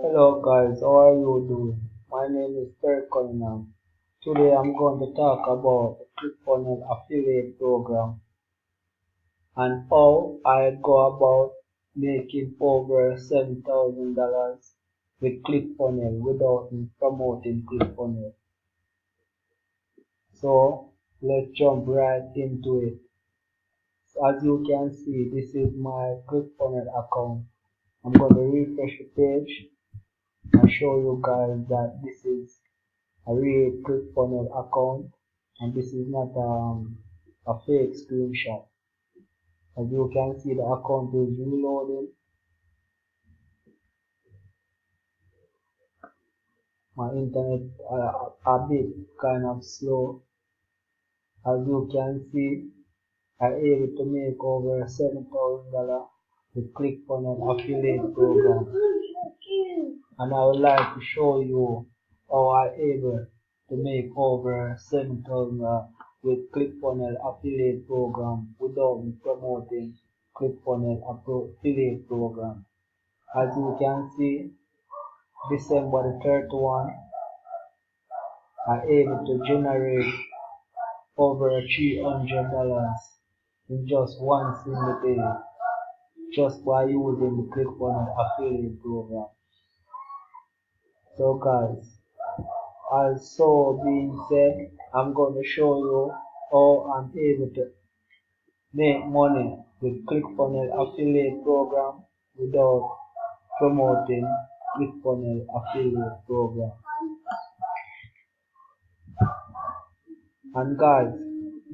Hello guys, how are you doing? My name is Terry Cunningham. Today I'm going to talk about the Clickfunnels affiliate program and how I go about making over $7,000 with Clickfunnels without promoting Clickfunnels. So let's jump right into it. As you can see, this is my Clickfunnels account. I'm going to refresh the page and show you guys that this is a real Clickfunnels account and this is not a fake screenshot. As you can see, the account is reloading. My internet a bit kind of slow. As you can see, I'm able to make over $7,000 with Clickfunnels affiliate program. And I would like to show you how I'm able to make over $7,000 with Clickfunnels affiliate program without promoting Clickfunnels affiliate program. As you can see, December the 31, I'm able to generate over $300 in just one single day, just by using the Clickfunnels affiliate program. So guys, as so being said, I'm going to show you how I'm able to make money with Clickfunnels affiliate program without promoting Clickfunnels affiliate program. And guys,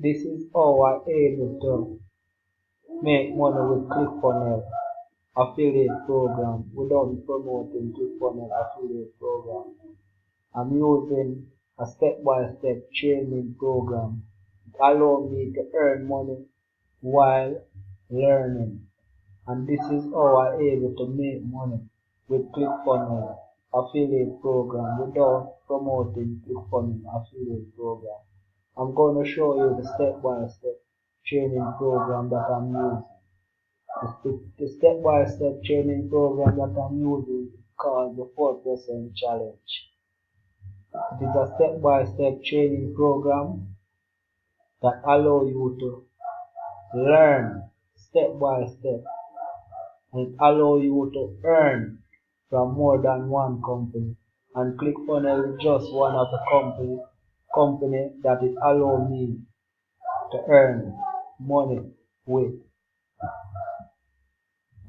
this is how I'm able to make money with Clickfunnels affiliate program without promoting Clickfunnels affiliate program. I'm using a step-by-step training program to allow me to earn money while learning. And this is how I'm able to make money with Clickfunnels affiliate program without promoting Clickfunnels affiliate program. I'm going to show you the step-by-step training program that I'm using. The step-by-step training program that I'm using is called the 4% challenge. It is a step-by-step training program that allow you to learn step by step and allow you to earn from more than one company. And Clickfunnels is just one of the company that it allow me to earn money with.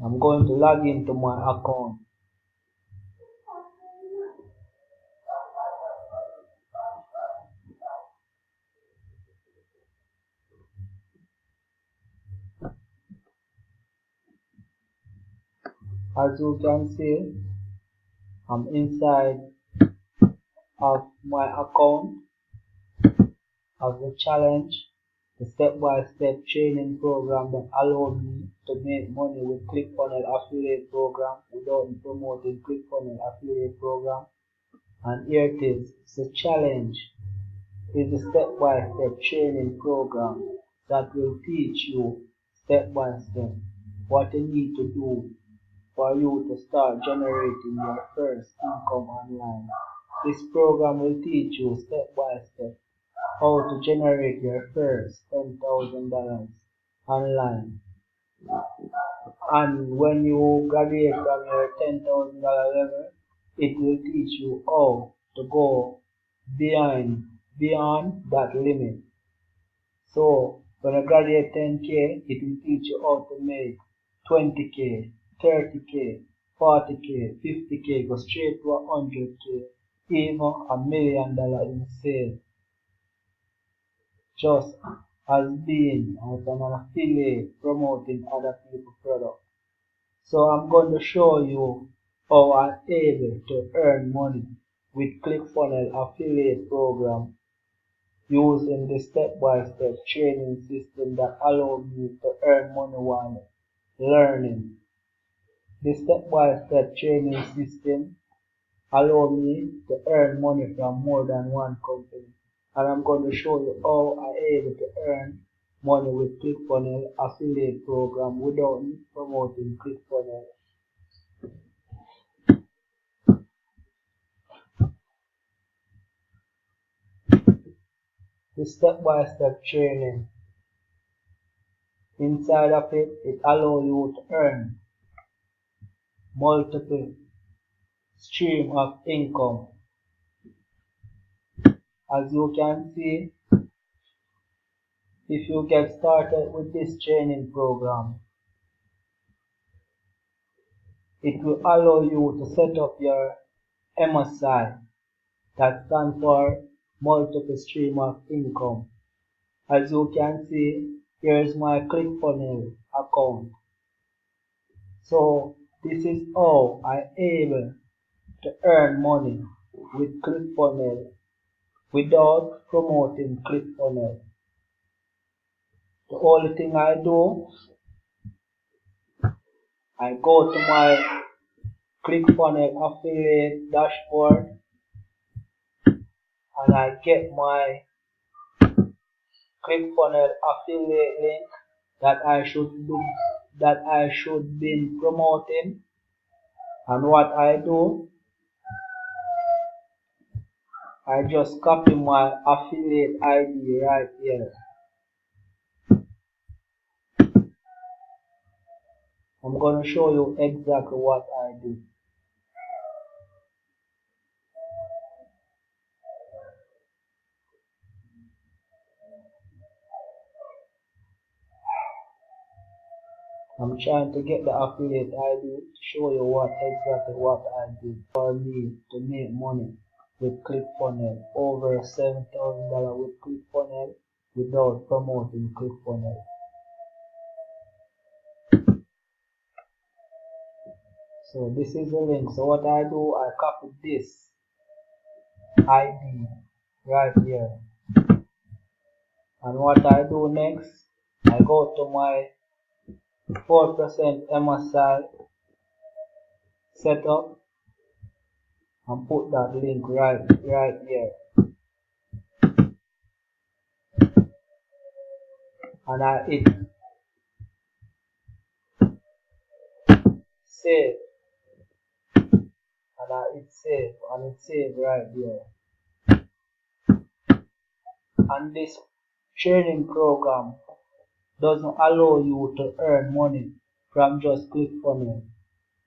I'm going to log into my account. As you can see, I'm inside of my account of the challenge, the step-by-step training program that allows me to make money with Clickfunnels affiliate program without promoting Clickfunnels affiliate program. And here it is. The challenge is the step-by-step training program that will teach you step-by-step what you need to do for you to start generating your first income online. This program will teach you step by step how to generate your first $10,000 online. And when you graduate from your $10,000 level, it will teach you how to go beyond that limit. So when you graduate 10K, it will teach you how to make 20K, 30K, 40K, 50K, go straight to 100K, even $1,000,000 in sales. Just as being as an affiliate promoting other people's products. So I'm going to show you how I'm able to earn money with Clickfunnels affiliate program using the step-by-step training system that allows me to earn money while learning. The step-by-step training system allows me to earn money from more than one company. And I'm going to show you how I'm able to earn money with Clickfunnels affiliate program without promoting Clickfunnels. the step-by-step training. Inside of it, it allows you to earn multiple stream of income. As you can see, if you get started with this training program, it will allow you to set up your MSI, that stands for multiple stream of income. As you can see, here is my Clickfunnels account. So this is how I able to earn money with Clickfunnels without promoting Clickfunnels. The only thing I do, I go to my Clickfunnels affiliate dashboard and I get my Clickfunnels affiliate link that I should be promoting. And what I do, I just copy my affiliate ID right here. I'm going to show you exactly what I do. I'm trying to get the affiliate ID to show you exactly what I did for me to make money with Clickfunnels. Over $7,000 with Clickfunnels without promoting Clickfunnels. So this is the link. So what I do, I copy this ID right here. And what I do next, I go to my 4% MSI setup and put that link right here. And I hit save. And I hit save. And it's saved right there. And this training program doesn't allow you to earn money from just Clickfunnels.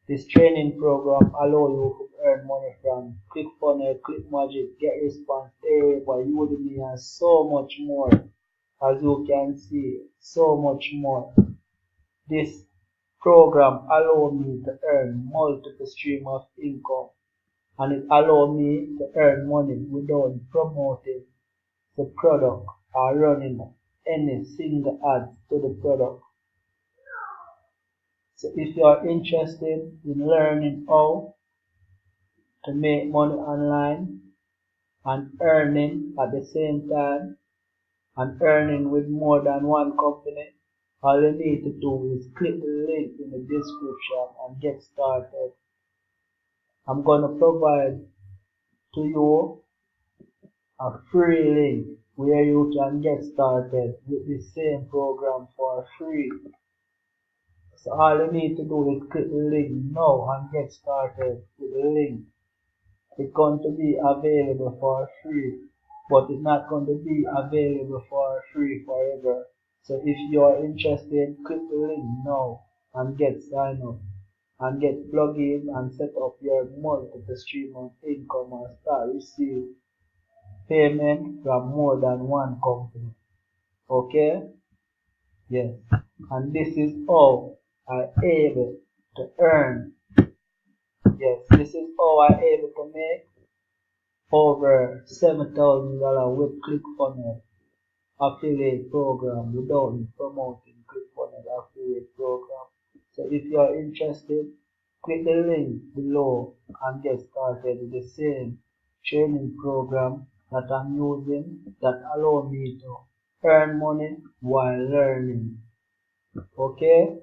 This training program allows you to earn money from Clickfunnels, ClickMagick, GetResponse, Ahrefs, Udemy, and so much more. As you can see, so much more. This program allows me to earn multiple streams of income, and it allows me to earn money without promoting the product or running any single ads to the product. So if you are interested in learning how to make money online and earning at the same time and earning with more than one company, all you need to do is click the link in the description and get started. I'm going to provide to you a free link where you can get started with the same program for free. So all you need to do is click the link now and get started with the link. It's going to be available for free, but it's not going to be available for free forever. So if you are interested, click the link now and get signed up and get plugged in and set up your multiple stream of income and start receive payment from more than one company. Okay? Yes. And this is how I able to earn. Yes, this is how I able to make over $7,000 with Clickfunnels affiliate program without promoting Clickfunnels affiliate program. So if you are interested, click the link below and get started with the same training program that I'm using that allow me to earn money while learning. Okay?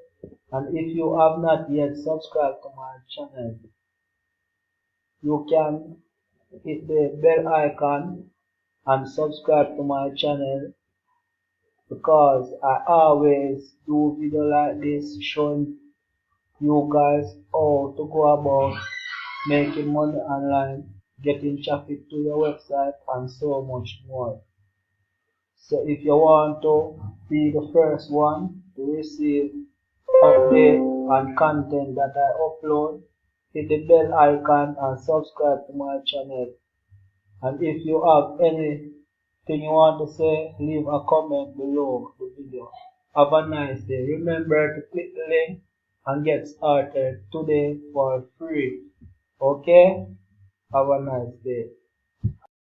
And if you have not yet subscribed to my channel, you can hit the bell icon and subscribe to my channel, because I always do video like this showing you guys how to go about making money online, getting traffic to your website, and so much more. So if you want to be the first one to receive update and content that I upload, hit the bell icon and subscribe to my channel. And if you have anything you want to say, leave a comment below the video. Have a nice day. Remember to click the link and get started today for free. Okay? Have a nice day.